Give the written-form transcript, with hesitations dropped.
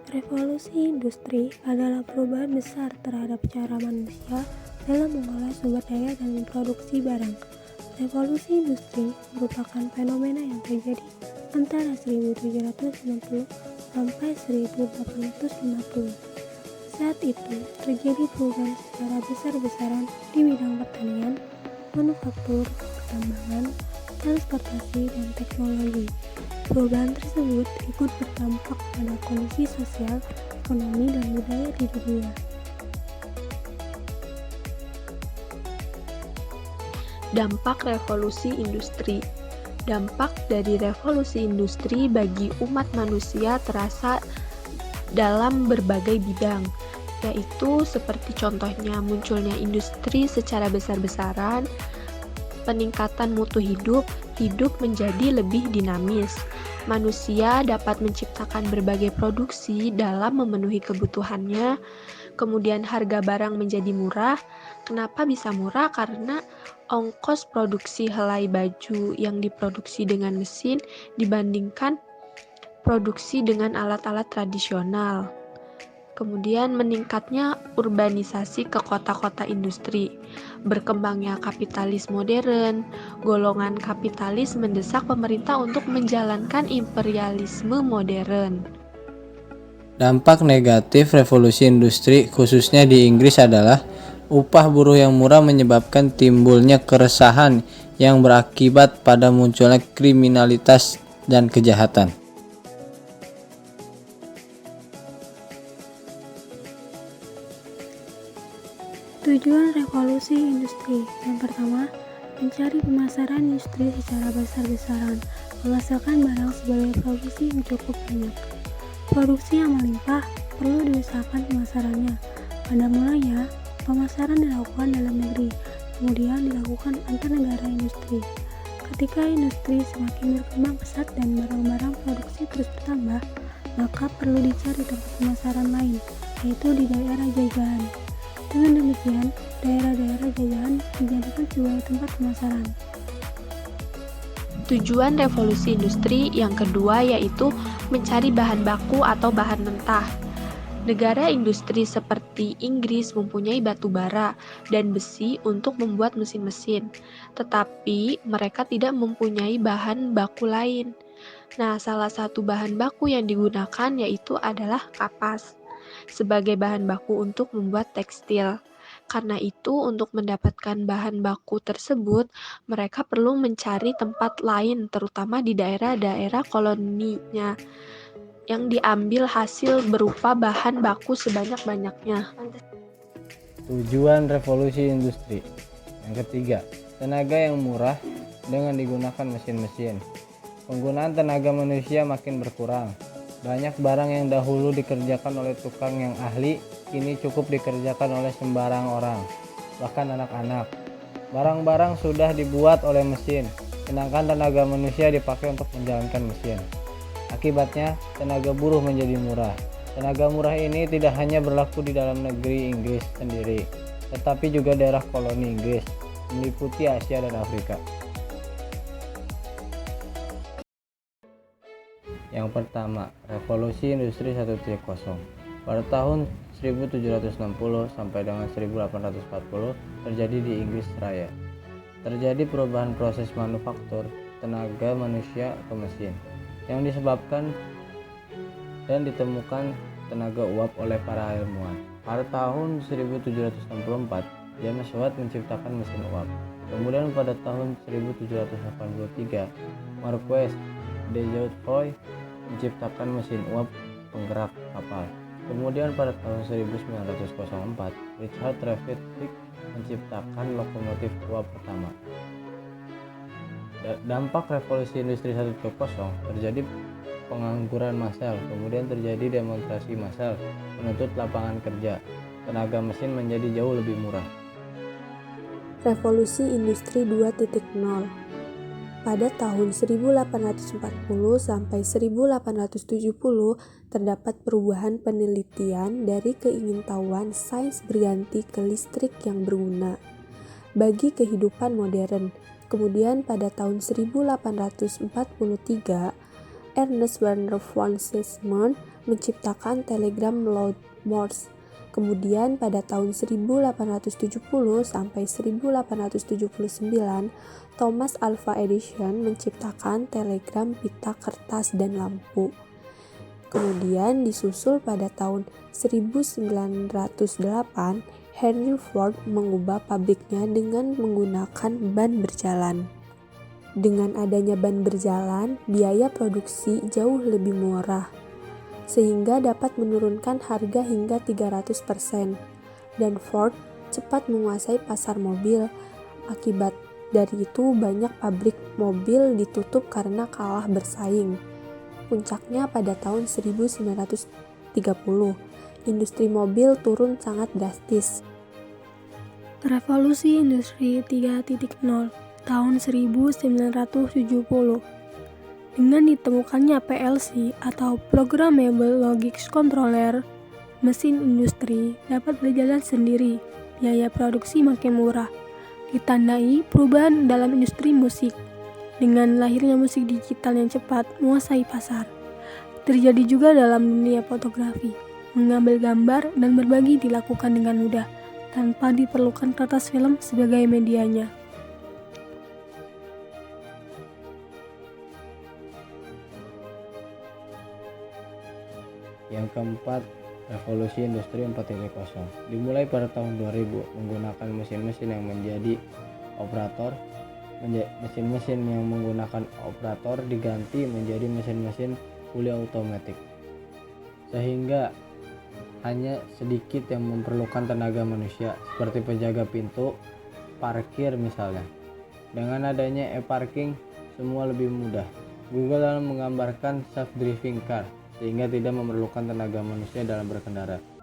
Revolusi industri adalah perubahan besar terhadap cara manusia dalam mengolah sumber daya dan memproduksi barang. Revolusi industri merupakan fenomena yang terjadi antara 1790 sampai 1850. Saat itu terjadi perubahan secara besar-besaran di bidang pertanian, manufaktur, pertambangan, transportasi, dan teknologi. Perubahan tersebut ikut berdampak pada kondisi sosial, ekonomi, dan budaya di dunia. Dampak revolusi industri. Dampak dari revolusi industri bagi umat manusia terasa dalam berbagai bidang, yaitu seperti contohnya munculnya industri secara besar-besaran, peningkatan mutu hidup menjadi lebih dinamis. Manusia dapat menciptakan berbagai produksi dalam memenuhi kebutuhannya. Kemudian harga barang menjadi murah. Kenapa bisa murah? Karena ongkos produksi helai baju yang diproduksi dengan mesin dibandingkan produksi dengan alat-alat tradisional. Kemudian meningkatnya urbanisasi ke kota-kota industri, berkembangnya kapitalis modern, golongan kapitalis mendesak pemerintah untuk menjalankan imperialisme modern. Dampak negatif revolusi industri khususnya di Inggris adalah upah buruh yang murah menyebabkan timbulnya keresahan yang berakibat pada munculnya kriminalitas dan kejahatan. Tujuan revolusi industri yang pertama, mencari pemasaran industri secara besar-besaran, menghasilkan barang sebagai produksi yang cukup banyak. Produksi yang melimpah perlu diusahakan pemasarannya. Pada mulanya, pemasaran dilakukan dalam negeri, kemudian dilakukan antar negara industri. Ketika industri semakin berkembang pesat dan barang-barang produksi terus bertambah, maka perlu dicari tempat pemasaran lain, yaitu di daerah jajahan. Dengan demikian, daerah-daerah jajahan dijadikan sebagai tempat pemasaran. Tujuan revolusi industri yang kedua yaitu mencari bahan baku atau bahan mentah. Negara industri seperti Inggris mempunyai batu bara dan besi untuk membuat mesin-mesin, tetapi mereka tidak mempunyai bahan baku lain. Nah, salah satu bahan baku yang digunakan yaitu adalah kapas sebagai bahan baku untuk membuat tekstil. Karena itu, untuk mendapatkan bahan baku tersebut, mereka perlu mencari tempat lain, terutama di daerah-daerah koloninya, yang diambil hasil berupa bahan baku sebanyak-banyaknya. Tujuan revolusi industri yang ketiga, tenaga yang murah dengan digunakan mesin-mesin. Penggunaan tenaga manusia makin berkurang. Banyak barang yang dahulu dikerjakan oleh tukang yang ahli, kini cukup dikerjakan oleh sembarang orang, bahkan anak-anak. Barang-barang sudah dibuat oleh mesin, sedangkan tenaga manusia dipakai untuk menjalankan mesin. Akibatnya, tenaga buruh menjadi murah. Tenaga murah ini tidak hanya berlaku di dalam negeri Inggris sendiri, tetapi juga daerah koloni Inggris, meliputi Asia dan Afrika. Yang pertama, revolusi industri 1.0. Pada tahun 1760 sampai dengan 1840 terjadi di Inggris Raya. Terjadi perubahan proses manufaktur tenaga manusia ke mesin yang disebabkan dan ditemukan tenaga uap oleh para ilmuwan. Pada tahun 1764, James Watt menciptakan mesin uap. Kemudian pada tahun 1783, Marquis de Jouffroy menciptakan mesin uap penggerak kapal. Kemudian pada tahun 1904, Richard Trevithick menciptakan lokomotif uap pertama. Dampak revolusi industri 1.0 terjadi pengangguran massal, kemudian terjadi demonstrasi massal menuntut lapangan kerja. Tenaga mesin menjadi jauh lebih murah. Revolusi Industri 2.0. Pada tahun 1840 sampai 1870 terdapat perubahan penelitian dari keingintahuan sains berganti ke listrik yang berguna bagi kehidupan modern. Kemudian pada tahun 1843, Ernest Werner von Siemens menciptakan telegram Morse. Kemudian pada tahun 1870 sampai 1879, Thomas Alva Edison menciptakan telegram pita kertas dan lampu. Kemudian disusul pada tahun 1908, Henry Ford mengubah pabriknya dengan menggunakan ban berjalan. Dengan adanya ban berjalan, biaya produksi jauh lebih murah, sehingga dapat menurunkan harga hingga 300%. Dan Ford cepat menguasai pasar mobil. Akibat dari itu, banyak pabrik mobil ditutup karena kalah bersaing. Puncaknya pada tahun 1930, industri mobil turun sangat drastis. Revolusi Industri 3.0 tahun 1970. Dengan ditemukannya PLC atau Programmable Logic Controller, mesin industri dapat berjalan sendiri, biaya produksi makin murah. Ditandai perubahan dalam industri musik. Dengan lahirnya musik digital yang cepat menguasai pasar. Terjadi juga dalam dunia fotografi. Mengambil gambar dan berbagi dilakukan dengan mudah, tanpa diperlukan kertas film sebagai medianya. Yang keempat, revolusi industri 4.0 dimulai pada tahun 2000 menggunakan mesin-mesin yang menggunakan operator diganti menjadi mesin-mesin fully automatic, sehingga hanya sedikit yang memerlukan tenaga manusia, seperti penjaga pintu, parkir misalnya. Dengan adanya e-parking, semua lebih mudah. Google dalam menggambarkan self-driving car, sehingga tidak memerlukan tenaga manusia dalam berkendara.